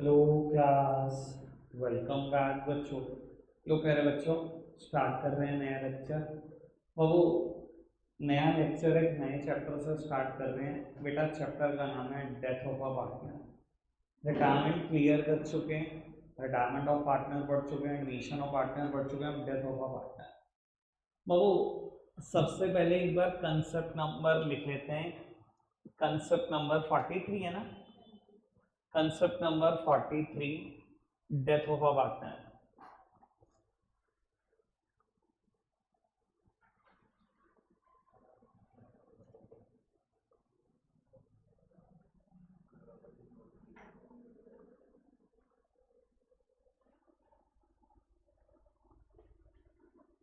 Hello class. Welcome back बच्चों। लो प्यारे बच्चों, स्टार्ट कर रहे हैं नया लेक्चर। और वो नया लेक्चर एक नए चैप्टर से स्टार्ट कर रहे हैं। बेटा चैप्टर का नाम है death of a partner. Retirement clear कर चुके हैं, रिटायरमेंट ऑफ पार्टनर पढ़ चुके हैं, एडमिशन ऑफ पार्टनर पढ़ चुके हैं, डेथ ऑफ अ पार्टनर। बाबू सबसे पहले एक बार कंसेप्ट नंबर लिख लेते हैं। कंसेप्ट नंबर 43 है ना। Concept number 43, death of a partner.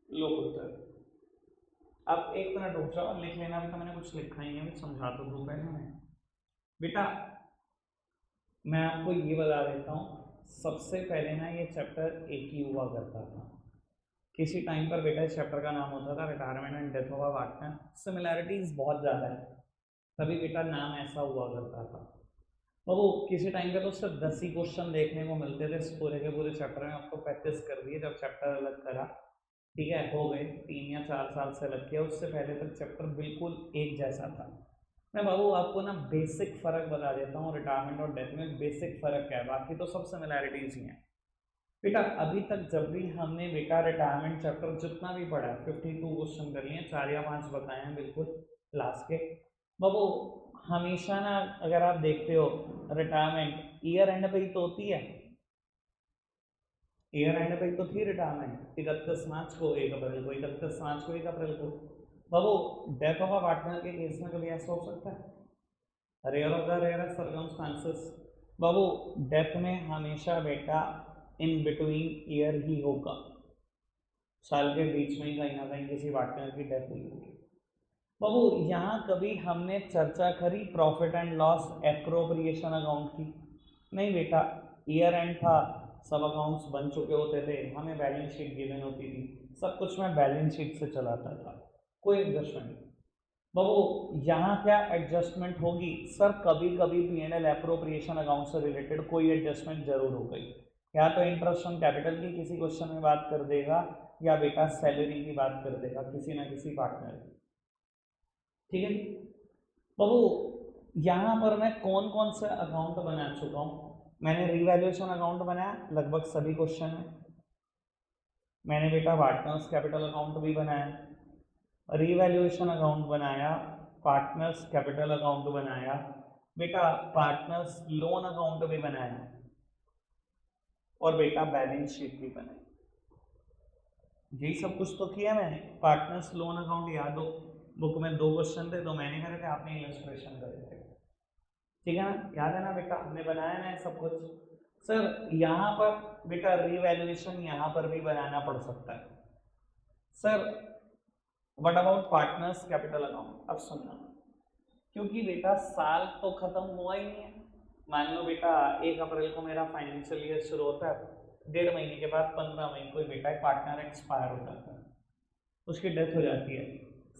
लो पुत्र, अब एक मिनट रुक जाओ, लिख लेना। अभी तो मैंने कुछ लिखा ही है, अभी समझा तो दूं पहले मैं। बेटा मैं आपको ये बता देता हूँ, सबसे पहले ना ये चैप्टर एक ही हुआ करता था। किसी टाइम पर बेटा इस चैप्टर का नाम होता था retirement and death of a partner. Similarities बहुत ज़्यादा है, तभी बेटा नाम ऐसा हुआ करता था। तो वो किसी टाइम पे तो सिर्फ 10 ही क्वेश्चन देखने को मिलते थे इस पूरे के पूरे चैप्टर में। अब तो 35 कर दिए जब चैप्टर अलग करा। ठीक है, हो गए 3 या 4 साल से लग किया, उससे पहले तक चैप्टर बिल्कुल एक जैसा था। मैं बाबू आपको ना बेसिक फर्क बता देता हूँ, रिटायरमेंट और डेथ में बेसिक फर्क क्या है, बाकी तो सब सिमिलैरिटीज ही हैं। बेटा अभी तक जब भी हमने बेटा रिटायरमेंट चैप्टर जितना भी पढ़ा है, 52 क्वेश्चन कर लिए, 4 या 5 बताए हैं बिल्कुल लास्ट के। बाबू हमेशा ना, अगर आप देखते हो रिटायरमेंट ईयर एंड पे ही तो होती है। ईयर एंड पे तो थी रिटायरमेंट 31 मार्च को, 1 अप्रैल को, 31 मार्च को, 1 अप्रैल को। बाबू डेथ ऑफ अ पार्टनर के केस में कभी ऐसा हो सकता है? Rare of the rare circumstances. बाबू डेथ में हमेशा बेटा इन बिटवीन ईयर ही होगा, साल के बीच में ही कहीं ना कहीं किसी पार्टनर की डेथ हुई होगी। बाबू यहाँ कभी हमने चर्चा करी profit and loss appropriation account की? नहीं बेटा, ईयर एंड था, सब अकाउंट्स बन चुके होते थे, हमें बैलेंस शीट गिवन होती थी, सब कुछ मैं बैलेंस शीट से चलाता था, कोई एडजस्टमेंट नहीं। बाबू यहाँ क्या एडजस्टमेंट होगी? सर कभी कभी P and L appropriation account से रिलेटेड कोई एडजस्टमेंट जरूर हो गई। या तो इंटरेस्ट ऑन कैपिटल की किसी क्वेश्चन में बात कर देगा, या बेटा सैलरी की बात कर देगा किसी ना किसी पार्टनर की। ठीक है जी। बाबू यहाँ पर मैं कौन कौन से अकाउंट बना चुका हूँ? मैंने रिवैल्यूएशन अकाउंट बनाया लगभग सभी क्वेश्चन में। मैंने बेटा पार्टनर्स कैपिटल अकाउंट भी बनाया, रिवैल्यूएशन अकाउंट बनाया, पार्टनर्स कैपिटल अकाउंट बनाया, बेटा पार्टनर्स लोन अकाउंट भी बनाया, और बेटा बैलेंस शीट भी बनाई। यही सब कुछ तो किया मैंने। पार्टनर्स लोन अकाउंट याद हो, बुक में 2 क्वेश्चन थे, तो मैंने करे थे, आपने इलस्ट्रेशन करे थे। ठीक है ना, याद है ना बेटा, हमने बनाया ना सब कुछ। सर यहाँ पर बेटा रिवैल्यूएशन यहाँ पर भी बनाना पड़ सकता है। Sir what about partners capital account? अब सुनना, क्योंकि बेटा साल तो खत्म हुआ ही नहीं है। मान लो बेटा 1 अप्रैल को मेरा फाइनेंशियल ईयर शुरू होता है, 1.5 महीने के बाद 15 मई को बेटा एक पार्टनर एक्सपायर हो जाता है, उसकी डेथ हो जाती है।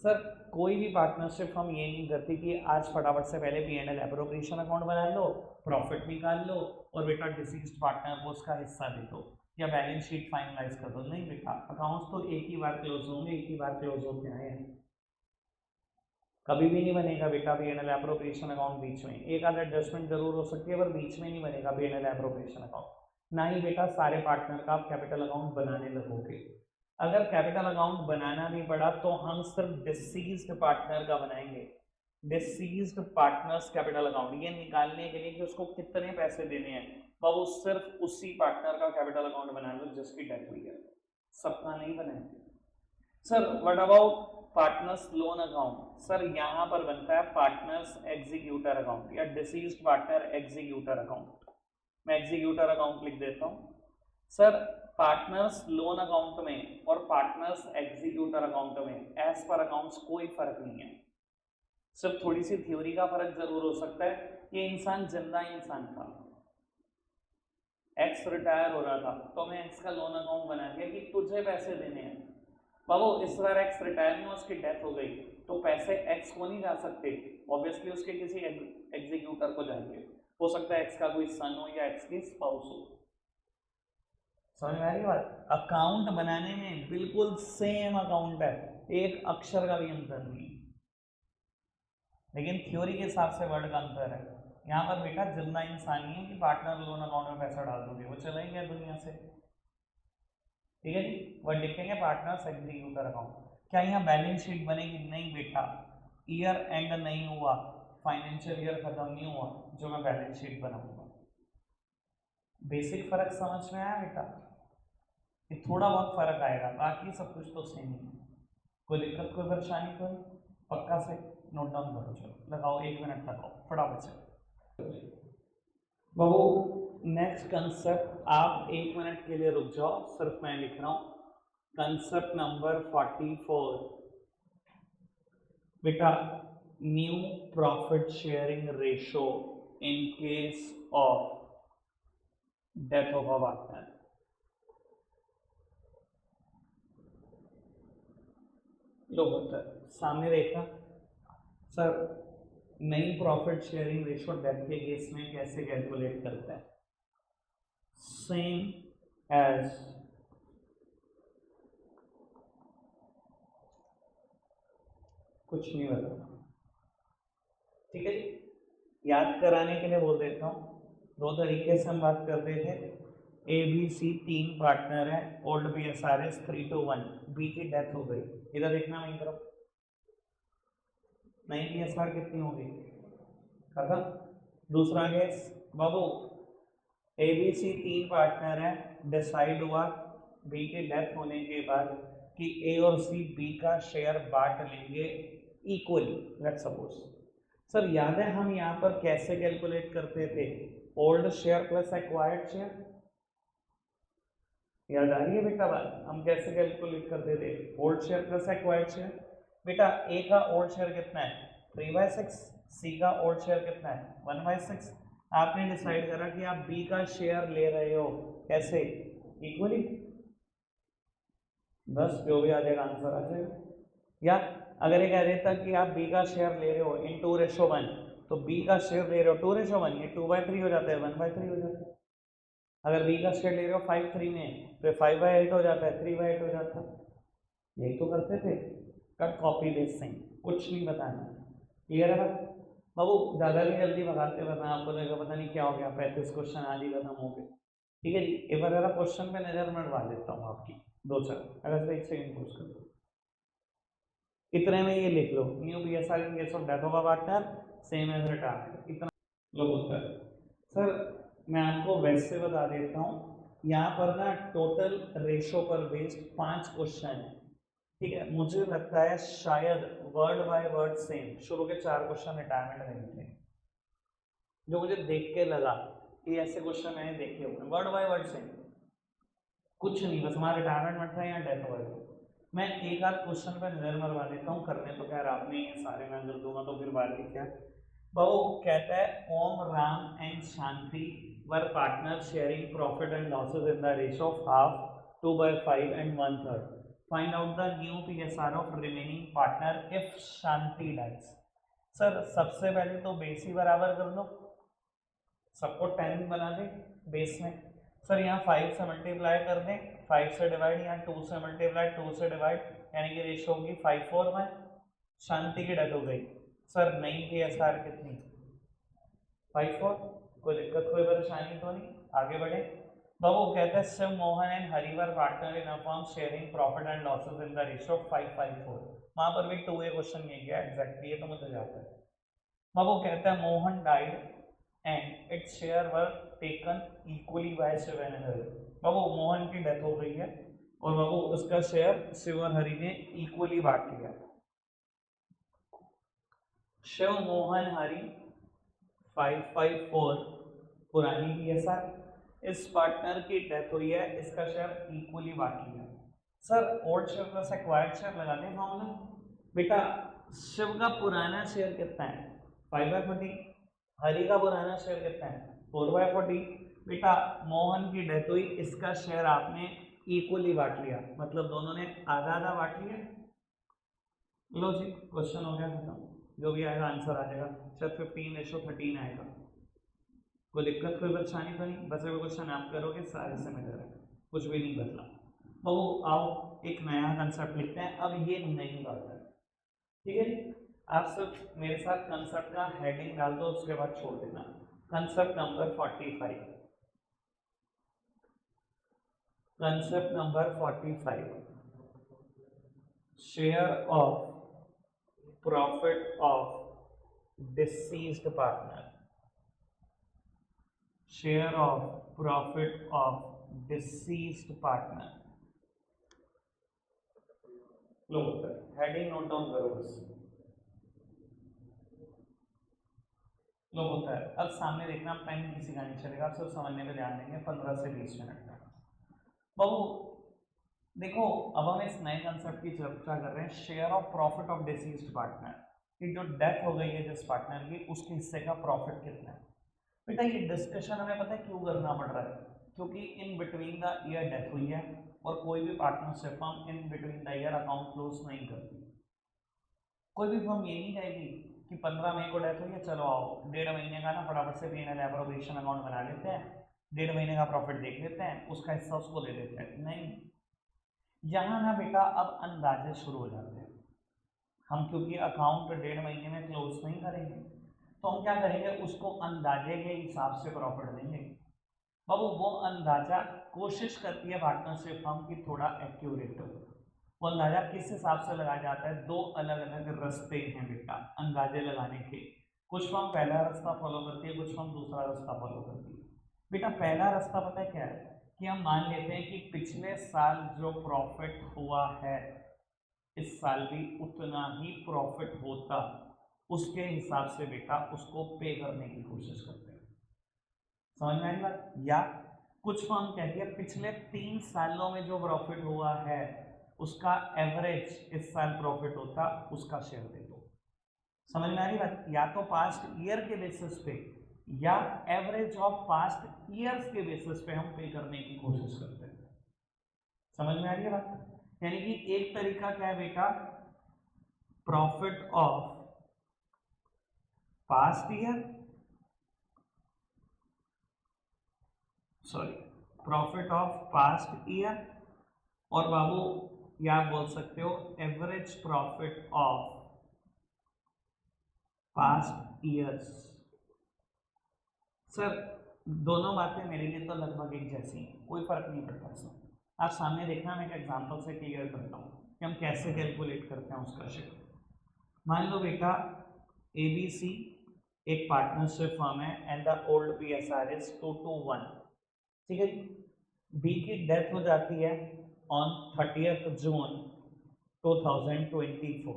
सर कोई भी पार्टनरशिप हम ये नहीं करती कि आज फटाफट से पहले P and L appropriation account बना लो, प्रॉफिट निकाल लो, और बेटा डिसीज्ड पार्टनर को उसका हिस्सा दे दो, या बैलेंस शीट फाइनलाइज कर दो। नहीं बेटा, अकाउंट्स तो एक ही बार क्लोज होंगे, एक ही बार क्लोज होते आए हैं। कभी भी नहीं बनेगा बेटा P and L appropriation account बीच में। एक आधा एडजस्टमेंट जरूर हो सकती है, पर बीच में नहीं बनेगा P and L appropriation account. ना ही बेटा सारे पार्टनर का आप कैपिटल अकाउंट बनाने लगोगे। अगर कैपिटल अकाउंट बनाना भी पड़ा तो हम सिर्फ डिसीज्ड पार्टनर का बनाएंगे, डिसीज्ड पार्टनर्स कैपिटल अकाउंट, ये निकालने के लिए कि उसको कितने पैसे देने हैं। वो सिर्फ उसी पार्टनर का कैपिटल अकाउंट बना लो जिसकी डेथ हुई है, सबका नहीं बनाएंगे। Sir what about partners loan account? Sir यहाँ पर बनता है पार्टनर्स एग्जीक्यूटर अकाउंट, या डिसीज्ड पार्टनर एग्जीक्यूटर अकाउंट। मैं एग्जीक्यूटर अकाउंट लिख देता हूँ। सर पार्टनर्स लोन अकाउंट में और पार्टनर्स एग्जीक्यूटर अकाउंट में एज पर अकाउंट्स कोई फर्क नहीं है। सिर्फ थोड़ी सी थ्योरी का फर्क जरूर हो सकता है। ये इंसान जिंदा इंसान था, एक्स रिटायर हो रहा था, तो मैं एक्स का लोन अकाउंट बना दिया कि तुझे पैसे देने हैं। बाबू इस बार एक्स रिटायर में उसकी डेथ हो गई, तो पैसे एक्स को नहीं जा सकते, ऑब्वियसली उसके किसी एग्जीक्यूटर को जाएंगे। हो सकता है एक्स का कोई सन हो या एक्स की स्पाउस हो। समझ में आ रही बात? अकाउंट बनाने में बिल्कुल सेम अकाउंट है, एक अक्षर का भी अंतर नहीं, लेकिन थ्योरी के हिसाब से वर्ड का अंतर है। यहाँ पर बेटा जितना इंसान नहीं है कि पार्टनर लोन अकाउंट में पैसा डाल दोगे, वो चला ही गया दुनिया से। ठीक है जी, वर्ड लिखेंगे पार्टनर्स एग्जीक्यूटर अकाउंट। क्या यहाँ बैलेंस शीट बनेगी? नहीं बेटा, ईयर एंड नहीं हुआ, फाइनेंशियल ईयर खत्म नहीं हुआ जो मैं बैलेंस शीट बनाऊंगा। बेसिक फर्क समझ में आया बेटा? ये थोड़ा बहुत फर्क आएगा, बाकी सब कुछ तो सेम ही है। कोई दिक्कत कोई परेशानी कोई? पक्का से नोट डाउन करो, चलो लगाओ, 1 मिनट लगाओ फटाफट से। बाबू नेक्स्ट कंसेप्ट, आप 1 मिनट के लिए रुक जाओ, सिर्फ मैं लिख रहा हूं कंसेप्ट नंबर 44 बेटा, new profit sharing ratio in case of death of a partner. लो होता है सामने देखा सर, नई प्रॉफिट शेयरिंग रेशो डेथ के केस में कैसे कैलकुलेट करते हैं? सेम एज कुछ नहीं बताना, ठीक है जी। याद कराने के लिए बोल देता हूँ, 2 तरीके से हम बात करते थे। ए बी सी 3 पार्टनर है, old B S R S 3-1, B की डेथ हो गई, इधर देखना वहीं तरफ, नई बी एस आर कितनी होगी? खत्म। दूसरा केस बाबू, ए बी सी 3 पार्टनर है, डिसाइड हुआ बी की डेथ होने के बाद कि ए और सी बी का शेयर बांट लेंगे इक्वली, लेट्स सपोज। सर याद है हम यहाँ पर कैसे कैलकुलेट करते थे? Old share plus acquired share, याद आ रही है बेटा बात? हम कैसे कैलकुलेट करते थे? Old share plus acquired share. बेटा ए का ओल्ड शेयर कितना है? 3/6, सी का ओल्ड शेयर कितना है? 1/6। आपने डिसाइड करा कि आप बी का शेयर ले रहे हो, कैसे? इक्वली, बस जो भी आ जाएगा आंसर आ जाएगा। या अगर ये कह देता कि आप बी का शेयर ले रहे हो इन 2:1, तो बी का शेयर ले रहे हो 2:1, ये 2/3 हो जाता है, 1/3 हो जाता है। अगर बी का शेयर ले रहे हो 5/3 में, तो 5/8 हो जाता है, 3/8 हो जाता है। यही तो करते थे, कट कॉपी पेस्ट से, कुछ नहीं बताना। क्लियर है बाबू? ज़्यादा भी जल्दी भगाते बताना, आपको लगेगा पता नहीं क्या हो गया, 35 क्वेश्चन आज ही खत्म हो गए। ठीक है जी, एक बार जरा क्वेश्चन पे नजर मरवा देता हूँ आपकी, 2-4, अगर से 1 सेकंड पूछ कर दो। इतने में ये लिख लो, new B S R in case of death of a partner same as retirement, इतना लो होता है। सर मैं आपको वैसे बता देता हूँ, यहाँ पर ना टोटल रेशो पर बेस्ड 5 क्वेश्चन है, ठीक है। मुझे लगता है शायद वर्ड बाय वर्ड सेम शुरू के 4 क्वेश्चन रिटायरमेंट में थे, जो मुझे देख के लगा कि ऐसे क्वेश्चन मैंने देखे हुए, वर्ड बाय वर्ड सेम, कुछ नहीं, बस हमारा रिटायरमेंट में था या डेथ हो गई। मैं एक आध क्वेश्चन पे नजर मरवा देता हूँ, करने तो खैर आपने ये सारे मैं कर दूंगा तो फिर बात ही क्या। वो कहता है Om Ram and Shanti were partner sharing profit and losses in the ratio of half 2/5 and 1/3। Find out the new PSR of remaining partner if Shanti dies. Sir सबसे पहले तो बेस ही बराबर कर दो, सबको 10 बना दे बेस में। सर यहाँ 5 से मल्टीप्लाई कर दें, 5 से डिवाइड, यहाँ 2 से मल्टीप्लाई, 2 से डिवाइड, यानी कि रेशियो होगी 5/4। शांति की डेथ हो गई। सर नई पीएसआर कितनी? 5/4। कोई दिक्कत कोई परेशानी तो नहीं, आगे बढ़े। बाबू कहते हैं Shiv Mohan and Hari were partner in a firm sharing profit and losses in the ratio of 5/4। वहां पर भी 2A क्वेश्चन नहीं गया एग्जैक्टली, ये तो मुझे जाता है। बाबू कहता है Mohan died and its share were taken equally by Shiv and Hari. बाबू मोहन की डेथ हो गई है और बाबू उसका शेयर शिव और हरि ने इक्वली बांट लिया। शिव मोहन हरि 5/4 पुरानी पीएसआर, इस पार्टनर की डेथ हुई है, इसका शेयर इक्वली बांट लिया। Sir old share plus acquired share लगा दें फॉर्मूला। बेटा शिव का पुराना शेयर कितना है? 5/40। हरि का पुराना शेयर कितना है? 4/40। बेटा मोहन की डेथ हुई, इसका शेयर आपने इक्वली बांट लिया, मतलब दोनों ने आधा आधा बांट लिया। लो जी क्वेश्चन हो गया खत्म, जो भी आएगा आंसर आ जाएगा, शायद 15:13 आएगा। कोई दिक्कत कोई परेशानी तो नहीं? बस अगर क्वेश्चन आप करोगे सारे से मैं करें, कुछ भी नहीं बदला। तो आओ एक नया कंसेप्ट लिखते हैं। अब ये नहीं बात है, ठीक है? आप सब मेरे साथ कंसेप्ट का हेडिंग डाल दो, उसके बाद छोड़ देना। Concept number 45, concept number 45, share of profit of deceased partner, share of profit of deceased partner. Low heading note down करो बस। लो होता है। अब सामने देखना, टाइम किसी का नहीं चलेगा, आप सिर्फ समझने में ध्यान देंगे 15 से 20 मिनट तक। बाबू देखो, अब हम इस नए कंसेप्ट की चर्चा कर रहे हैं, share of profit of deceased partner, कि जो डेथ हो गई है जिस पार्टनर की, उसके हिस्से का प्रॉफिट कितना है। बेटा ये डिस्कशन हमें पता है क्यों करना पड़ रहा है, क्योंकि in between the year death हुई है और कोई भी partnership firm in between the year account close नहीं करती। कोई भी फर्म ये नहीं कहेगी कि 15 मई को डेथ हुई है, चलो आओ 1.5 महीने का ना फटाफट से P&L एप्रोप्रिएशन अकाउंट बना लेते हैं, 1.5 महीने का प्रॉफिट देख लेते हैं, उसका हिस्सा उसको दे देते हैं। नहीं, यहाँ ना बेटा अब अंदाजे शुरू हो जाते हैं। हम क्योंकि अकाउंट 1.5 महीने में क्लोज नहीं करेंगे, तो हम क्या करेंगे, उसको अंदाजे के हिसाब से प्रॉफिट देंगे। बाबू वो अंदाजा कोशिश करती है पार्टनरशिप फर्म की थोड़ा एक्यूरेट हो। वो अंदाजा किस हिसाब से लगाया जाता है, दो अलग अलग रास्ते हैं बेटा अंदाजे लगाने के। कुछ फर्म पहला रास्ता फॉलो करती है, कुछ फर्म दूसरा रास्ता फॉलो करती है। बेटा पहला रास्ता पता है क्या है, कि हम मान लेते हैं कि पिछले साल जो प्रॉफिट हुआ है इस साल भी उतना ही प्रॉफिट होता, उसके हिसाब से बेटा उसको पे करने की कोशिश करते हैं। समझ में आई बात? या कुछ फर्म कहती है पिछले 3 सालों में जो प्रॉफिट हुआ है उसका एवरेज इस साल प्रॉफिट होता, उसका शेयर दे दो। समझ में आ रही बात? या तो पास्ट ईयर के बेसिस पे या एवरेज ऑफ पास्ट ईयर्स के बेसिस पे हम पे करने की कोशिश करते हैं। समझ में आ रही है बात? यानी कि एक तरीका क्या है बेटा, profit of past year, sorry profit of past year, और बाबू या आप बोल सकते हो average profit of past years. Sir दोनों बातें मेरे लिए तो लगभग एक जैसी हैं, कोई फर्क नहीं पड़ता इसमें। आप सामने देखना, मैं एक एग्जांपल से क्लियर करता हूँ कि हम कैसे कैलकुलेट करते हैं उसका शेयर। मान लो बेटा ABC एक पार्टनरशिप फर्म है and the old PSR is 221, ठीक है जी। बी की डेथ हो जाती है ऑन 30th जून 2024।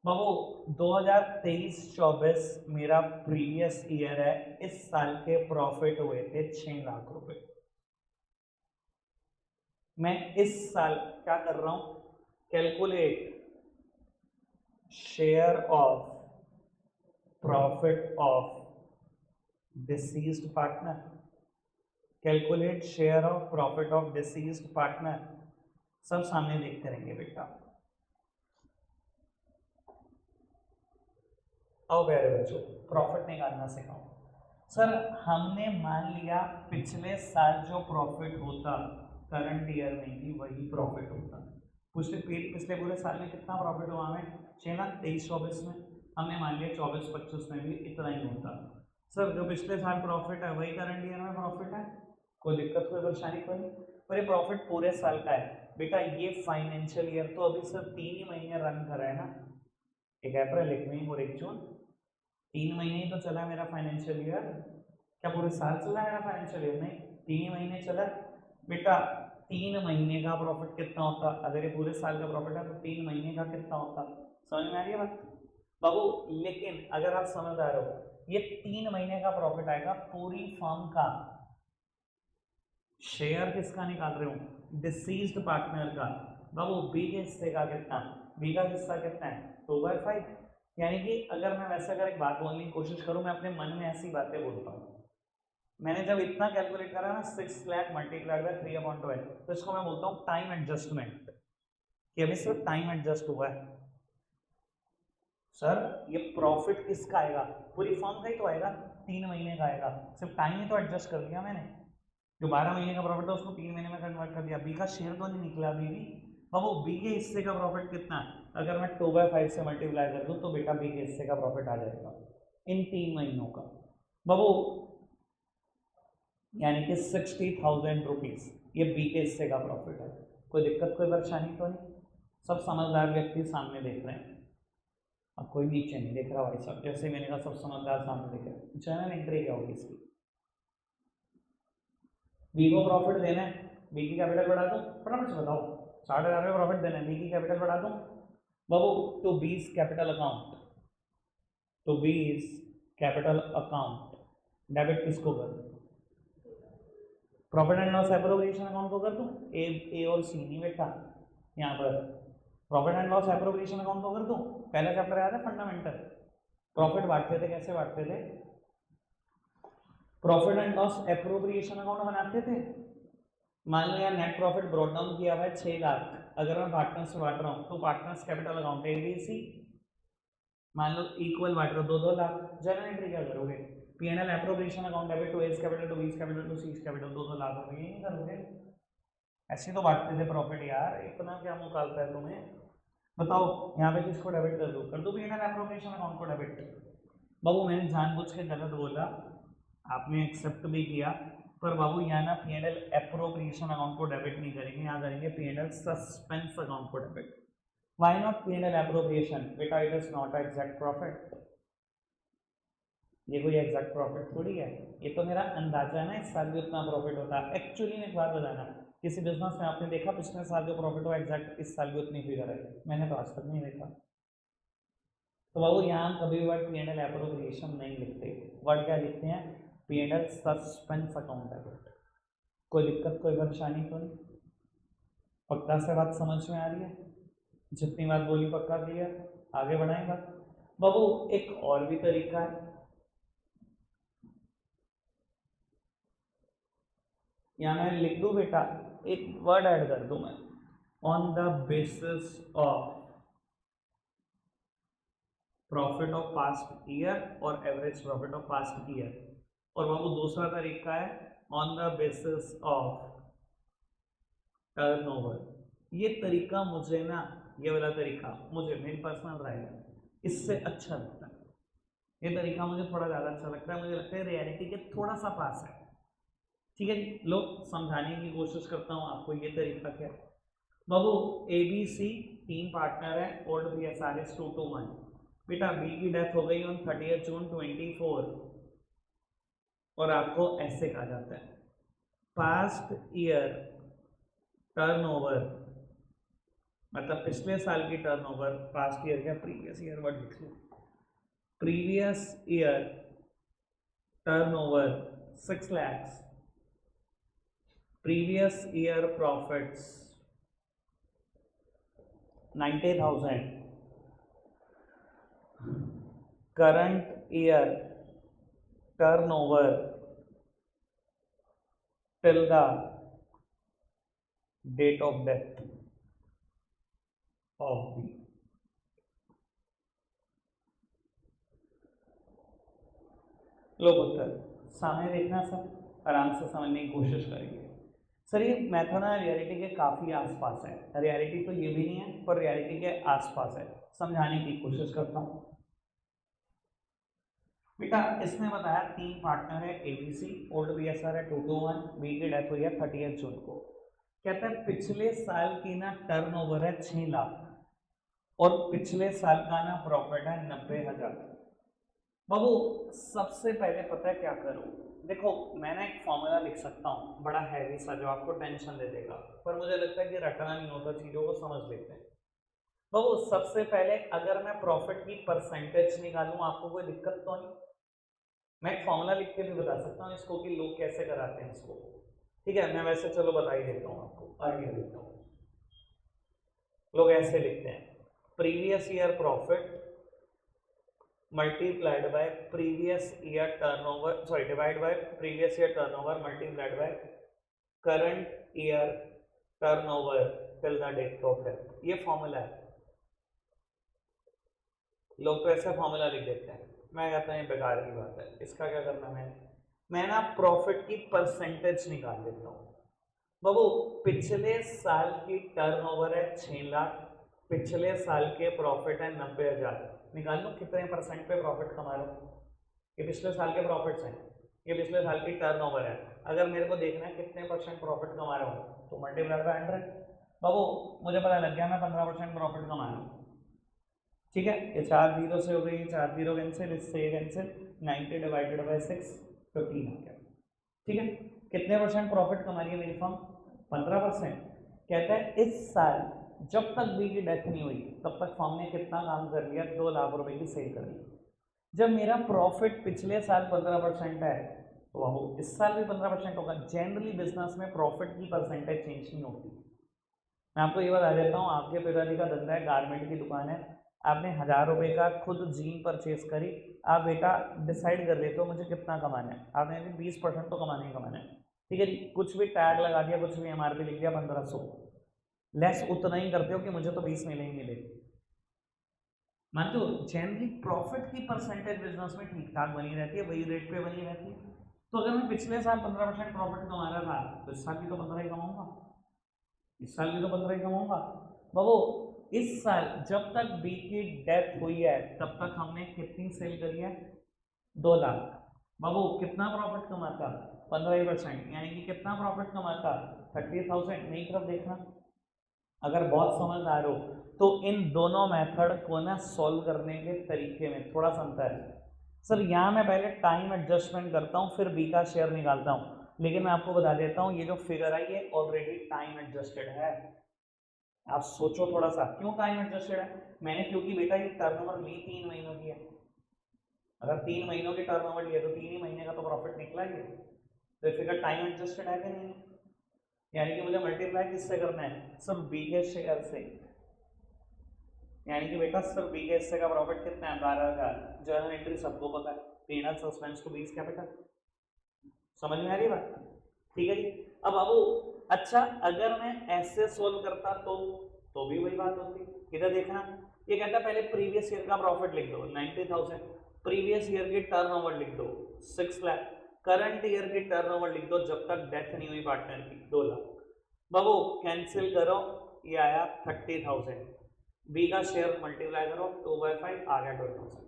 बाबू 2023-24 मेरा प्रीवियस ईयर है, इस साल के प्रॉफिट हुए थे 6 लाख रुपए। मैं इस साल क्या कर रहा हूं, calculate share of profit of deceased partner, calculate share of profit of deceased partner. सब सामने देखते रहेंगे बेटा। आओ प्यारे बच्चों, प्रॉफिट निकालना सिखाओ। सर हमने मान लिया पिछले साल जो प्रॉफिट होता करंट ईयर में भी वही प्रॉफिट होता। पिछले पूरे साल में कितना प्रॉफिट हुआ हमें, 6 लाख। 23-24 में हमने मान लिया 24-25 में भी इतना ही होता। सर जो पिछले साल प्रॉफिट है वही करंट ईयर में प्रॉफिट है, कोई दिक्कत कोई परेशानी कोई नहीं। पर ये प्रॉफिट पूरे साल का है बेटा, ये फाइनेंशियल ईयर तो अभी सिर्फ 3 ही महीने रन कर रहा है ना, एक अप्रैल, एक मई और एक जून, 3 महीने ही तो चला मेरा फाइनेंशियल ईयर। क्या पूरे साल चला मेरा फाइनेंशियल ईयर? नहीं, 3 ही महीने चला बेटा। 3 महीने का प्रॉफिट कितना होता, अगर ये पूरे साल का प्रॉफिट है तो 3 महीने का कितना होता? समझ में आ रही है बात बाबू? लेकिन अगर आप समझदार हो, ये 3 महीने का प्रॉफिट आएगा पूरी फर्म का। शेयर किसका निकाल रहे हो, डिसीज्ड पार्टनर का। बाबू बी के हिस्से का कितना, बी का हिस्सा कितना है, 2/5। यानी कि अगर मैं वैसे अगर एक बात बोलने की कोशिश करूं, मैं अपने मन में ऐसी बातें बोलता हूँ। मैंने जब इतना कैलकुलेट करा ना 6 लाख मल्टीप्लाइड बाय 3/12, तो इसको मैं बोलता हूँ टाइम एडजस्टमेंट, कि अभी सिर्फ टाइम एडजस्ट हुआ है। सर ये प्रॉफिट किसका आएगा, पूरी फर्म का ही तो आएगा। 3 महीने का आएगा, सिर्फ टाइम ही तो एडजस्ट कर दिया मैंने, जो 12 महीने का प्रॉफिट है उसको 3 महीने में कन्वर्ट कर दिया। बी का शेयर तो नहीं निकला अभी भी। बाबू बी के हिस्से का प्रॉफिट कितना है, अगर मैं 2/5 से मल्टीप्लाई कर दूं तो बेटा बी के हिस्से का प्रॉफिट आ जाएगा इन 3 महीनों का बाबू, यानी कि 60,000 रुपीज ये बी के हिस्से का प्रॉफिट है। कोई दिक्कत कोई परेशानी तो नहीं, सब समझदार व्यक्ति सामने देख रहे हैं, अब कोई नीचे नहीं देख रहा भाई साहब, जैसे मैंने कहा सब समझदार सामने देख रहे हैं। जर्नल एंट्री क्या होगी इसकी, बी को प्रॉफिट देना है, बी की कैपिटल बढ़ा दूं, फटाफट से बताओ, 60,000 का प्रॉफिट देना है, बी की कैपिटल बढ़ा दूं बाबू, to B's capital account, to B's capital account debit किसको कर दूं, profit and loss appropriation account को कर दूं, ए और सी नहीं बेटा, यहाँ पर profit and loss appropriation account को कर दूं। पहला चैप्टर याद है फंडामेंटल, प्रॉफिट बांटते थे, कैसे बांटते थे, profit and loss appropriation account बनाते थे। मान लो यार नेट प्रॉफिट ब्रॉट डाउन किया हुआ है 6 लाख, अगर मैं पार्टनर्स से बांट रहा हूँ तो पार्टनर्स कैपिटल अकाउंट एबीसी, मान लो इक्वल बांट रहे हो 2-2 लाख, जर्नल एंट्री क्या करोगे, PNL appropriation account debit to A's capital to B's capital to C's capital, 2-2 lakh रुपए नहीं करोगे, ऐसे तो बांटते थे प्रॉफिट यार, इतना क्या मुकालता है तुम्हें, बताओ यहाँ पे किसको डेबिट कर दो पीएनएल एप्रोप्रिएशन अकाउंट को डेबिट। बाबू मैंने जानबूझ के गलत बोला, आपने एक्सेप्ट भी किया, पर बाबू यहाँ ना पीएनएल एप्रोप्रिएशन अकाउंट को डेबिट नहीं करेंगे, यहाँ करेंगे पीएनएल सस्पेंस अकाउंट को debit. Why not PNL appropriation, बेटा it is not exact profit, ये कोई एग्जैक्ट प्रॉफिट थोड़ी है, ये तो मेरा अंदाजा है ना इस साल भी उतना प्रॉफिट होता है। एक्चुअली में एक बात बताना, किसी बिजनेस में आपने देखा पिछले साल जो प्रॉफिट हो एग्जैक्ट इस साल भी उतनी फिगर है, मैंने तो आज तक नहीं देखा। तो बाबू यहाँ हम कभी वर्ड पीएनएल एप्रोप्रिएशन नहीं लिखते, वर्ड क्या लिखते हैं, पीएनएल सस्पेंस अकाउंट डेबिट। कोई दिक्कत कोई परेशानी तो नहीं, पक्का से बात समझ में आ रही है, जितनी बात बोली पक्का क्लियर, आगे बढ़ाएं बात। बाबू एक और भी तरीका है, यहाँ मैं लिख दूं बेटा, एक वर्ड ऐड कर दूं मैं, on the basis of profit of past year और average profit of past year, और बाबू दूसरा तरीका है on the basis of turnover. ये तरीका मुझे ना, ये वाला तरीका मुझे, मेरी पर्सनल राय है, इससे अच्छा लगता है, ये तरीका मुझे थोड़ा ज़्यादा अच्छा लगता है, मुझे लगता है रियलिटी के थोड़ा सा पास है। ठीक है जी, लो समझाने की कोशिश करता हूँ आपको ये तरीका क्या है। बाबू ए बी सी 3 पार्टनर है, old B S R S 2-1, बेटा बी की डेथ हो गई ऑन 30 जून 24, और आपको ऐसे कहा जाता है पास्ट ईयर टर्नओवर, मतलब पिछले साल की टर्नओवर, पास्ट ईयर क्या प्रीवियस ईयर वर्ड लिख लो, previous year turnover 6 lakhs, previous year profits 90,000, current year turnover till the date of death of B. लो उत्तर सामने देखना, सब आराम से समझने की कोशिश करेंगे। सर ये मेथड ना रियलिटी के काफ़ी आसपास है, रियलिटी तो ये भी नहीं है पर रियलिटी के आसपास है, समझाने की कोशिश करता हूँ। बेटा इसने बताया 3 पार्टनर है एबीसी, ओल्ड बीएसआर है 2-1, बी की डेथ हुई है 30 जून को, कहता है पिछले साल की ना टर्नओवर है 6 लाख और पिछले साल का ना प्रॉफिट है 90,000। बाबू सबसे पहले पता है क्या करूं, देखो मैंने एक फॉर्मूला लिख सकता हूँ बड़ा हैवी सा जो आपको टेंशन दे देगा, पर मुझे लगता है कि रटना नहीं होता, चीज़ों को समझ लेते हैं। बाबू सबसे पहले अगर मैं प्रॉफिट की परसेंटेज निकालूं आपको कोई दिक्कत तो नहीं, मैं एक फॉर्मूला लिख के भी बता सकता हूँ इसको कि लोग कैसे कराते हैं इसको, ठीक है, मैं वैसे चलो बता ही देता हूँ आपको, आइडिया देता हूँ। लोग ऐसे लिखते हैं previous year profit multiplied by previous year turnover, sorry divide by previous year turnover multiplied by current year turnover till the date of death, ये फॉर्मूला है। लोग तो ऐसा फॉर्मूला लिख देते हैं, मैं कहता हूँ ये बेकार की बात है। इसका क्या करना मैं ना प्रॉफिट की परसेंटेज निकाल देता हूँ। बाबू पिछले साल की टर्नओवर है 6 लाख, पिछले साल के प्रॉफिट है 90,000। निकाल लो कितने परसेंट पे प्रॉफिट कमा रहा हूँ। ये पिछले साल के प्रॉफिट्स हैं, ये पिछले साल की टर्नओवर है। अगर मेरे को देखना है कितने परसेंट प्रॉफिट कमा रहा हूँ तो मल्टीप्लाई बाय 100। बाबू मुझे पता लग गया मैं 15% प्रॉफिट कमा रहा हूँ। ठीक है, ये 4 जीरो से हो गई, 4 जीरो कैंसिल, इससे ये कैंसिल, 90 डिवाइडेड बाई 6 15 आ गया। ठीक है, कितने परसेंट प्रॉफिट कमा रही है मेरी फर्म? 15%। कहता है इस साल जब तक बी की डेथ नहीं हुई तब तक फर्म ने कितना काम कर लिया? 2 लाख रुपए की सेल कर ली। जब मेरा प्रॉफिट पिछले साल 15% है तो वो इस साल भी 15% होगा। जनरली बिजनेस में प्रॉफिट की परसेंटेज चेंज नहीं होती। मैं आपको ये बता देता हूँ, आपके पिताजी का धंधा है, गारमेंट की दुकान है, आपने 1000 रुपये का खुद जीन परचेज करी, आप बेटा डिसाइड कर लेते हो मुझे कितना कमाना है, आपने 20% तो कमाना ही कमाना है। ठीक है जी, कुछ भी टैग लगा दिया, कुछ भी एमआरपी लिख दिया 1500, लेस उतना ही करते हो कि मुझे तो 20 मिले ही मिले। मानते हो जनरली प्रॉफिट की परसेंटेज बिजनेस में ठीक ठाक बनी रहती है, वही रेट पे बनी रहती है। तो अगर मैं पिछले साल 15% प्रॉफिट कमा रहा था तो इस साल भी तो 15 ही कमाऊंगा, इस साल भी तो 15 ही कमाऊंगा। बाबू इस साल जब तक बी की डेथ हुई है तब तक हमने कितनी सेल करी है? 2 लाख। बाबू कितना प्रॉफिट कमाता? 15%, यानी कि कितना प्रॉफिट कमाता? 30,000। मेरी तरफ देखना, अगर बहुत समझदार हो तो इन दोनों मेथड को ना सॉल्व करने के तरीके में थोड़ा सा अंतर है। सर यहाँ मैं पहले टाइम एडजस्टमेंट करता हूँ फिर बी का शेयर निकालता हूँ, लेकिन मैं आपको बता देता हूँ ये जो फिगर आई है ऑलरेडी टाइम एडजस्टेड है। आप सोचो थोड़ा सा, क्यों टाइम एडजस्टेड है? मैंने क्योंकि बेटा ये टर्नओवर ली 3 महीनों की है। अगर 3 महीनों की टर्नओवर ली है तो 3 ही महीने का तो प्रॉफिट निकला ही है। तो ये फिगर टाइम एडजस्टेड है कि नहीं? यानी कि मुझे मल्टीप्लाई किससे करना है? सिर्फ बी के शेयर से। यानी कि बेटा सिर्फ बी के हिस्से का प्रॉफिट कितना है? 12,000। जर्नल एंट्री सबको पता है, PNL suspense to B's capital. समझ में आ रही बात? ठीक है जी। अब बाबू अच्छा अगर मैं ऐसे सोल्व करता तो भी वही बात होती। इधर देखना, ये कहता है पहले प्रीवियस ईयर का प्रॉफिट लिख दो 90,000, प्रीवियस ईयर की टर्नओवर लिख दो 6 लाख, करंट ईयर की टर्नओवर लिख दो जब तक डेथ नहीं हुई पार्टनर की 2 लाख। बाबू कैंसिल करो, ये आया 30,000, बी का शेयर मल्टीप्लाई करो 2/5 आ गया 12,000।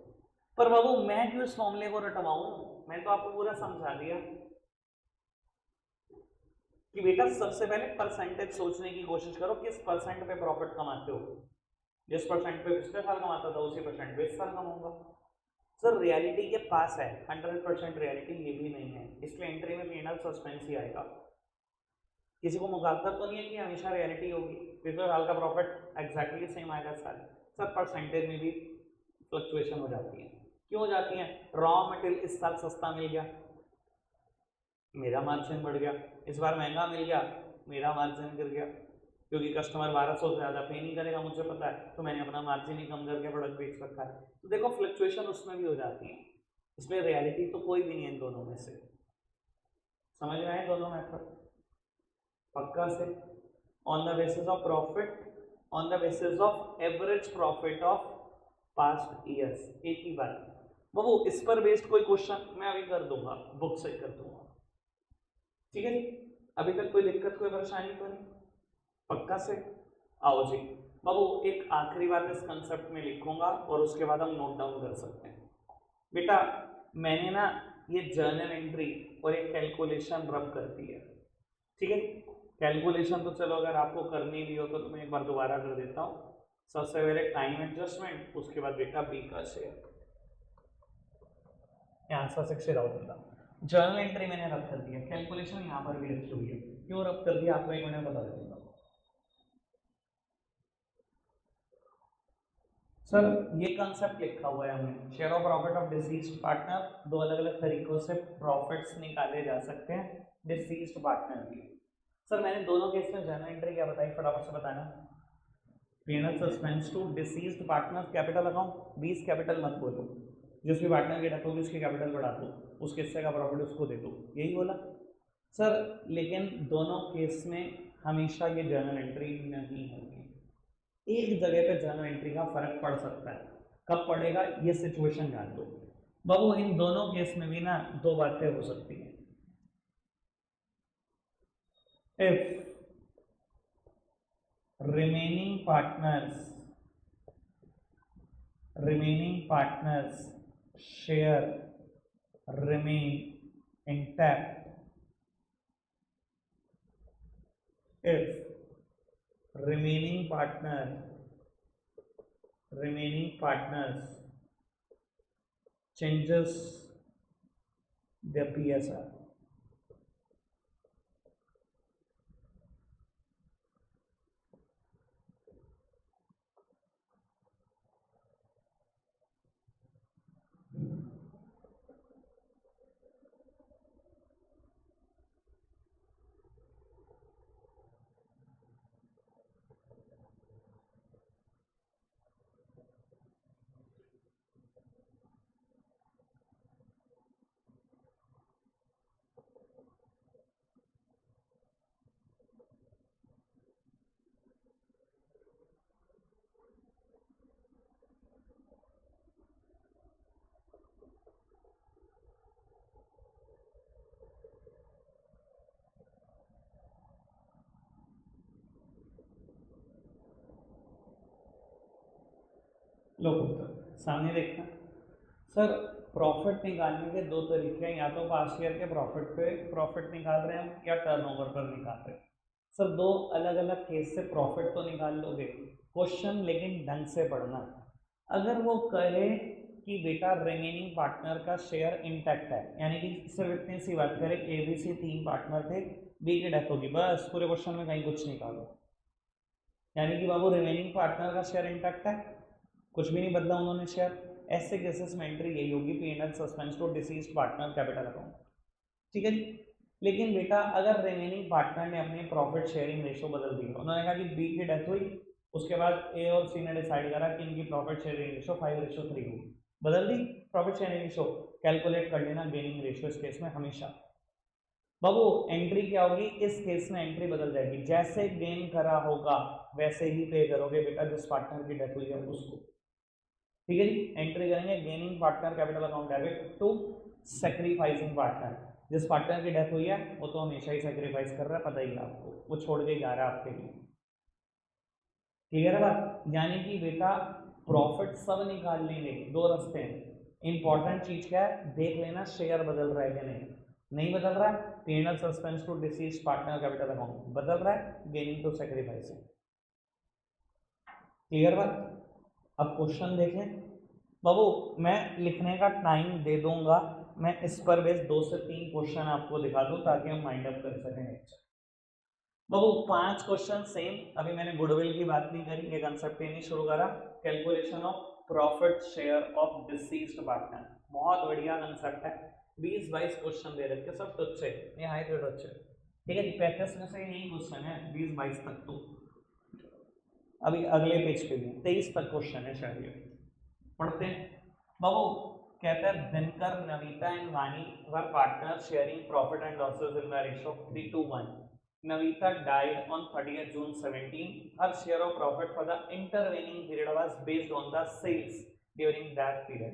पर बाबू मैं क्यों इस फॉर्मूले को रटवाऊं? मैं तो आपको पूरा समझा दिया कि बेटा सबसे पहले परसेंटेज सोचने की कोशिश करो, किस परसेंट पे प्रॉफिट कमाते हो। जिस परसेंट पे पिछले साल कमाता था उसी परसेंट पे इस साल कमाऊंगा। सर रियलिटी के पास है, 100% रियलिटी ये भी नहीं है, इसलिए एंट्री में पीनल सस्पेंस ही आएगा। किसी को मुकाबला तो नहीं है कि हमेशा रियलिटी होगी, पिछले साल का प्रॉफिट एग्जैक्टली सेम आएगा साल। सर परसेंटेज में भी फ्लक्चुएशन हो जाती है। क्यों हो जाती है? रॉ मटेरियल इस साल सस्ता मिल गया, मेरा मार्जिन बढ़ गया, इस बार महंगा मिल गया, मेरा मार्जिन गिर गया, क्योंकि कस्टमर 1200 से ज़्यादा पे नहीं करेगा मुझे पता है, तो मैंने अपना मार्जिन ही कम करके प्रोडक्ट बेच रखा है। तो देखो फ्लक्चुएशन उसमें भी हो जाती है, इसलिए रियलिटी तो कोई भी नहीं है इन दोनों में से। समझ में आए दोनों मेथड? पक्का से on the basis of profit, on the basis of average profit of past years, एक ही बात। वो इस पर बेस्ड कोई क्वेश्चन मैं अभी कर दूंगा, बुक से कर दूंगा। ठीक है जी, अभी तक कोई दिक्कत कोई परेशानी तो नहीं? पक्का से? आओ जी बाबू एक आखिरी बात इस कंसेप्ट में लिखूंगा और उसके बाद हम नोट डाउन कर सकते हैं। बेटा मैंने ना ये जर्नल एंट्री और एक कैलकुलेशन रब कर दी है। ठीक है, कैलकुलेशन तो चलो अगर आपको करनी भी हो तो मैं एक बार दोबारा कर देता हूँ। सबसे पहले टाइम एडजस्टमेंट, उसके बाद बेटा बी का शेयर, आंसर 60 आउट होता। जर्नल एंट्री मैंने रब कर दिया, कैलकुलेशन यहाँ पर भी रखी हुई है। क्यों रब कर दिया आपको एक मिनट बता देता हूँ। सर ये कंसेप्ट लिखा हुआ है हमने, share of profit of deceased partner, दो अलग अलग तरीकों से प्रॉफिट्स निकाले जा सकते हैं डिसीज्ड पार्टनर की। सर मैंने दोनों केस में जर्नल एंट्री क्या बताई, फटाफट से बताना। PNL suspense to deceased partner capital account, 20 capital मत बोलो, जिस भी पार्टनर की डेथ होगी उसकी कैपिटल बढ़ा दो, उसके हिस्से का प्रॉफिट उसको दे दो, यही बोला। सर लेकिन दोनों केस में हमेशा ये जर्नल एंट्री नहीं होगी, एक जगह पे जर्नल एंट्री का फर्क पड़ सकता है। कब पड़ेगा ये सिचुएशन जान लो। बाबू इन दोनों केस में भी ना दो बातें हो सकती हैं। If remaining partners share remain intact, if remaining partners changes their PSR, लो पुत्र सामने देखना। सर प्रॉफिट निकालने के दो तरीके हैं, या तो पास्ट ईयर के प्रॉफिट पे प्रॉफिट निकाल रहे हैं हम, या टर्नओवर पर निकाल रहे हैं। सर दो अलग अलग केस से प्रॉफिट तो निकाल लोगे, क्वेश्चन लेकिन ढंग से पढ़ना। अगर वो कहे कि बेटा रिमेनिंग पार्टनर का शेयर इंटैक्ट है, यानी कि सिर्फ इतनी सी बात करें ABC 3 पार्टनर थे, बी की डेथ होगी, बस पूरे क्वेश्चन में कहीं कुछ निकालो, यानी कि बाबू रिमेनिंग पार्टनर का शेयर इंटैक्ट है, कुछ भी नहीं बदला उन्होंने शेयर। ऐसे केसेस में एंट्री यही होगी, P&L suspense to deceased partner capital account, ठीक है जी। लेकिन बेटा अगर रिमेनिंग पार्टनर ने अपनी प्रॉफिट शेयरिंग रेशो बदल दी, उन्होंने कहा कि बी की डेथ हुई, उसके बाद ए और सी ने डिसाइड करा कि इनकी प्रॉफिट शेयरिंग रेशो 5:3 होगी, बदल दी प्रॉफिट शेयरिंग रेशो, कैलकुलेट कर लेना गेनिंग रेशो इस केस में हमेशा। बाबू एंट्री क्या होगी इस केस में, एंट्री बदल जाएगी, जैसे गेन करा होगा वैसे ही पे करोगे बेटा जिस पार्टनर की डेथ हुई है उसको, ठीक है जी। एंट्री करेंगे gaining partner capital account debit to sacrificing partner, जिस पार्टनर की डेथ हुई है वो तो हमेशा ही सैक्रिफाइस कर रहा है, पता ही है आपको, वो छोड़ के जा रहा है आपके लिए, क्लियर है बात। यानी कि बेटा प्रॉफिट सब निकाल लेंगे, दो रास्ते हैं। इंपॉर्टेंट चीज क्या है देख लेना, शेयर बदल रहा है कि नहीं, नहीं बदल रहा है P&L suspense to deceased partner capital account, बदल रहा है गेनिंग टू सैक्रिफाइसिंग, क्लियर बात। अब क्वेश्चन देखें बाबू, मैं लिखने का टाइम दे दूंगा, मैं इस पर बेस 2 से 3 क्वेश्चन आपको दिखा दूं ताकि हम माइंड अप कर सकें नेक्स्ट। बाबू 5 क्वेश्चन सेम, अभी मैंने गुडविल की बात नहीं करी, ये कंसेप्ट ही नहीं शुरू करा। Calculation of profit share of deceased partner, बहुत बढ़िया कंसेप्ट है। 20-22 क्वेश्चन दे रखे सब तुझसे, ये हाई रेट अच्छे, ठीक है जी। 35 में से यही क्वेश्चन है 20-22 तक, तो अभी अगले पेज पे भी 23 तक क्वेश्चन है शायद, ये पढ़ते हैं बाबू। कहता है Dinkar, Navita and Vani were partner sharing profit and losses in the ratio 3:1। Navita died on 30th June 17. Her share of profit for the intervening period was based on the sales during that period.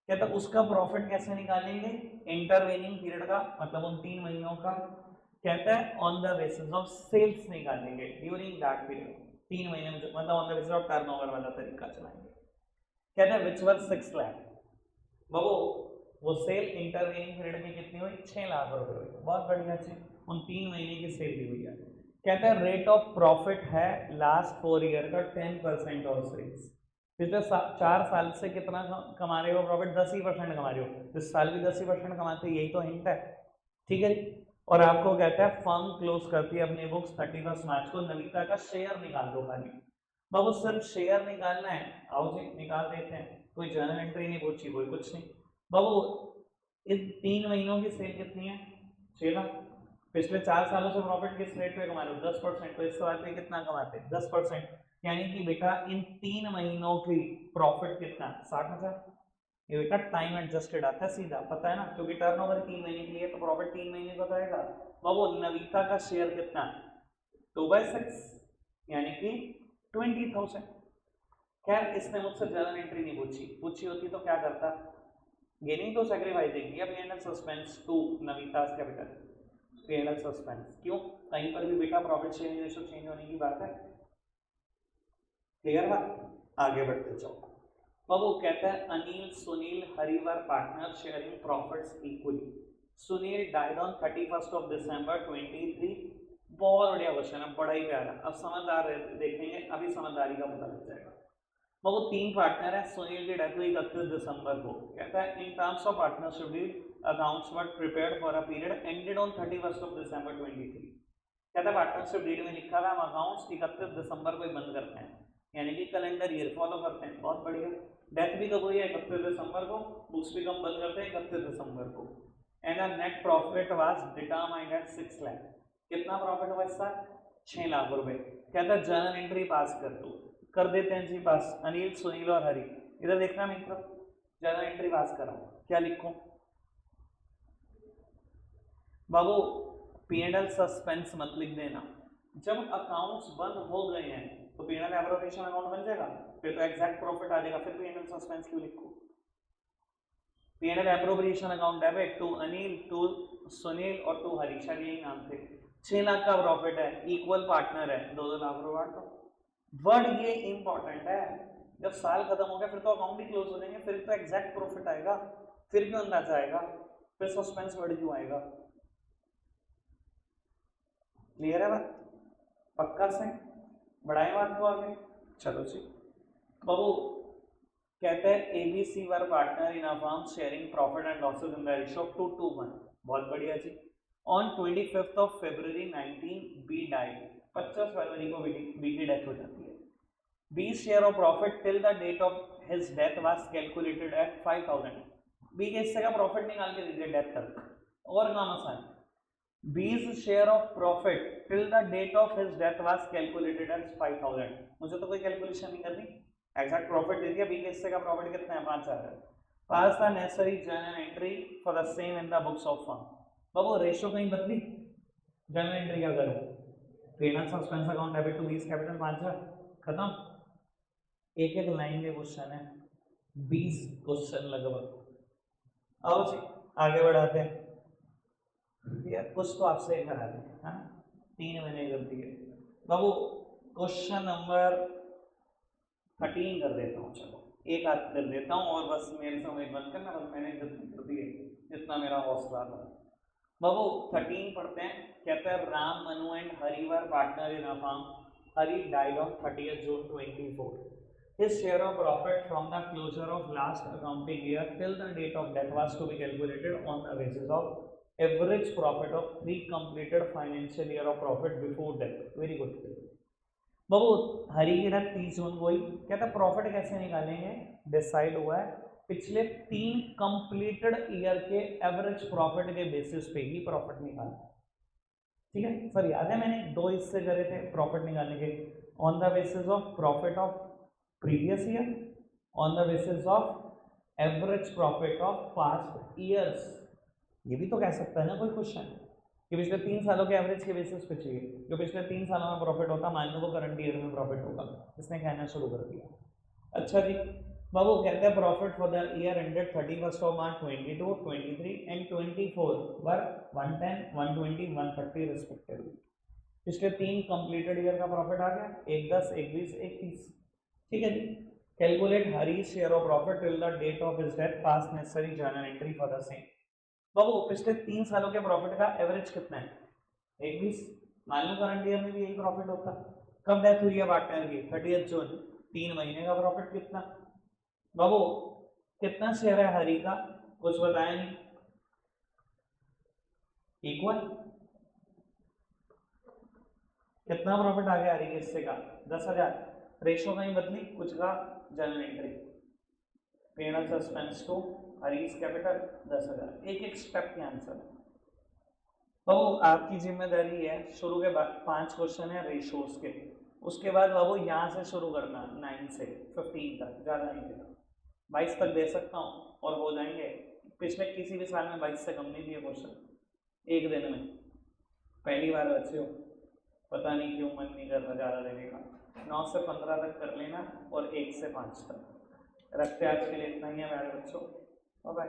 कहता उसका profit कैसे निकालेंगे, intervening period का मतलब उन 3 महीनों का, कहता है on the basis of sales निकालेंगे ड्यूरिंग दैट पीरियड, 3 महीने में मतलब on the basis of turnover वाला तरीका चलाएंगे। कहता है विच वर 6 लाख, बाबू वो सेल इंटरवेनिंग पीरियड में कितनी हुई 6 लाख रुपए हुई, बहुत बढ़िया चीज, उन 3 महीने की सेल दी हुई है। कहता है रेट ऑफ प्रॉफिट है लास्ट 4 ईयर का 10% ऑफ सेल्स, पिछले 4 साल से कितना कमा रहे हो प्रॉफिट, 10% कमा रहे हो, इस साल भी 10% कमाते, यही तो हिंट है, ठीक है। और आपको कहता है फर्म क्लोज करती है अपनी बुक्स 31 मार्च को, नविता का शेयर निकाल दो खाली, बाबू सिर्फ शेयर निकालना है, आओ जी निकाल देते हैं, कोई जर्नल एंट्री नहीं पूछी, कोई कुछ नहीं। बाबू इस 3 महीनों की सेल कितनी है 6 लाख, पिछले 4 सालों से प्रॉफिट किस रेट पे कमा रहे हो 10%, तो इस सवाल पे कितना कमाते 10%, यानी कि बेटा इन 3 महीनों की प्रॉफिट कितना 60,000। ये बेटा टाइम एडजस्टेड आता है सीधा, पता है ना, क्योंकि टर्नओवर 3 महीने के लिए तो प्रॉफिट 3 महीने का आएगा। बाबू नविता का शेयर कितना 2/6, यानी कि 20,000। खैर इसने मुझसे जनरल एंट्री नहीं पूछी, पूछी होती तो क्या करता, गेनिंग तो सेक्रीफाइस किया P&L suspense to Navita's capital, P&L suspense क्यों, कहीं पर भी बेटा प्रॉफिट शेयरिंग रेशियो चेंज होने की बात है, क्लियर बात। आगे बढ़ते जाओ। अब वो कहता है Anil Sunil Hari were partner sharing profits equally. Sunil died on 31 of December 23। बहुत बढ़िया क्वेश्चन है, बड़ा ही प्यारा। अब समझदार देखेंगे, अभी समझदारी का पता लग जाएगा। वो तीन पार्टनर है, सुनील की डेथ हुई 31 दिसंबर को। कहता है in terms of partnership deed accounts were prepared for a period ended on 31 of December 23। कहता है पार्टनरशिप डीड में लिखा हुआ हम अकाउंट्स 31 दिसंबर को ही बंद करते हैं, यानी कि कैलेंडर ईयर फॉलो करते हैं। बहुत बढ़िया। डेथ भी कब हुई है, 31 दिसंबर को, बुक्स भी कब बंद करते हैं, 31 दिसंबर को। And the net profit was determined at 6 lakh. कितना प्रॉफिट हुआ इस साल, 6 लाख रुपए। कहता है जर्नल एंट्री पास कर दो, कर देते हैं जी पास। अनिल सुनील और हरि, इधर देखना मेरी तरफ, जर्नल एंट्री पास कराओ। क्या लिखूं बाबू, P&L सस्पेंस मत लिख देना। जब अकाउंट्स बंद हो गए हैं तो P&L एब्रोगेशन अकाउंट बन जाएगा, फिर तो एग्जैक्ट प्रॉफिट आ जाएगा, फिर P&L सस्पेंस क्यों लिखूं। P&L appropriation account debit to Anil, to Sunil और टू हरीशा, यही नाम थे। 6 लाख का प्रॉफिट है, इक्वल पार्टनर है, 2-2 लाख रुपए तो वर्ड ये इंपॉर्टेंट है। जब साल खत्म हो गया फिर तो अकाउंट ही क्लोज हो जाएंगे, फिर तो एग्जैक्ट प्रॉफिट आएगा, फिर क्यों अंदाजा आएगा, फिर सस्पेंस वर्ड क्यों आएगा। क्लियर है बात, पक्का से बढ़ाए बात को आगे। चलो जी बाबू, कहते हैं ABC were partner in a firm sharing profit and losses in the ratio of 2:1। बहुत बढ़िया जी। On 25 of February 19 B died. 25 फरवरी को बी की डेथ हो जाती है। B's share of profit till the date of his death was calculated at 5,000। B के हिस्से का प्रॉफिट निकाल के दीजिए डेथ तक, और काम आसान। B's share of profit till the date of his death was calculated as 5,000। मुझे तो कोई कैलकुलेशन नहीं करनी, एग्जैक्ट प्रॉफिट दे दिया। B के हिस्से का प्रॉफिट कितना है, 5,000। Pass the necessary journal entry for the same in the books of firm. बाबू रेशियो कहीं बदली, जर्नल एंट्री क्या करूं, P&L suspense account debit to B's capital 5,000 खत्म। एक एक लाइन के क्वेश्चन है, 20 क्वेश्चन लगभग। आओ जी आगे बढ़ाते हैं, यार कुछ तो आपसे करा दें, हाँ 3 महीने कर दिए बाबू। क्वेश्चन नंबर 13 कर देता हूँ, चलो एक हाथ कर देता हूँ और बस मेरे से उम्मीद बंद करना, बस मैंने जितनी कर दी है जितना मेरा हौसला था। बाबू 13 पढ़ते हैं। कहता है Ram Manu and Hari were partner in a firm. Hari died on 30 June 24। His share of profit from the closure of last accounting year till the date of death was to be calculated on the basis of average profit of 3 completed financial year of profit before death। Very good। बाबू हरी की death 30 जून को ही। कहता profit कैसे निकालेंगे, decide हुआ है पिछले 3 completed year के average profit के बेसिस पे ही प्रॉफिट निकालना। ठीक है सर, याद है मैंने 2 हिस्से करे थे प्रॉफिट निकालने के, on the basis of profit of previous year, on the basis of average profit of past years। ये भी तो कह सकता है ना कोई क्वेश्चन कि पिछले 3 सालों के एवरेज के बेसिस पे चाहिए, जो पिछले 3 सालों में प्रॉफिट होता मान लो वो करंट ईयर में प्रॉफिट होगा। इसने कहना शुरू कर दिया। अच्छा जी बाबू, कहते हैं profit for the year ended 31 of March 22, 23 and 24 were 110, 120, 130 respectively. पिछले 3 कंप्लीटेड ईयर का प्रॉफिट आ गया, 1 10, 1 20, 1 30। ठीक है जी। Calculate Harish share of profit till the date of his death, pass necessary journal entry for the same. बाबू पिछले 3 सालों के प्रॉफिट का एवरेज कितना है, 120। मान लो करंट ईयर में भी यही प्रॉफिट होता। कब डेथ हुई है पार्टनर की, 30 जून। 3 महीने का प्रॉफिट कितना बाबू, कितना शेयर है हरी का, कुछ बताया नहीं, इक्वल। कितना प्रॉफिट आ गया हरी के हिस्से का, 10,000। रेशो कहीं बदली, कुछ का journal entry. P&L suspense to Harish capital 10,000। एक एक स्टेप के आंसर। बाबू आपकी जिम्मेदारी है, शुरू के बाद 5 क्वेश्चन है रेशोस के, उसके बाद बाबू यहाँ से शुरू करना 9 से 15 तक, ज़्यादा नहीं देना, 22 तक दे सकता हूँ और हो जाएंगे। पिछले किसी भी साल में 22 से कम नहीं दिए क्वेश्चन एक दिन में, पहली बार बच्चे हो, पता नहीं क्यों मन नहीं कर रहा ज़्यादा देने का। 9 से 15 तक कर लेना और 1 से 5 तक रखते। आज के लिए इतना ही है मेरे बच्चों, बाय बाय।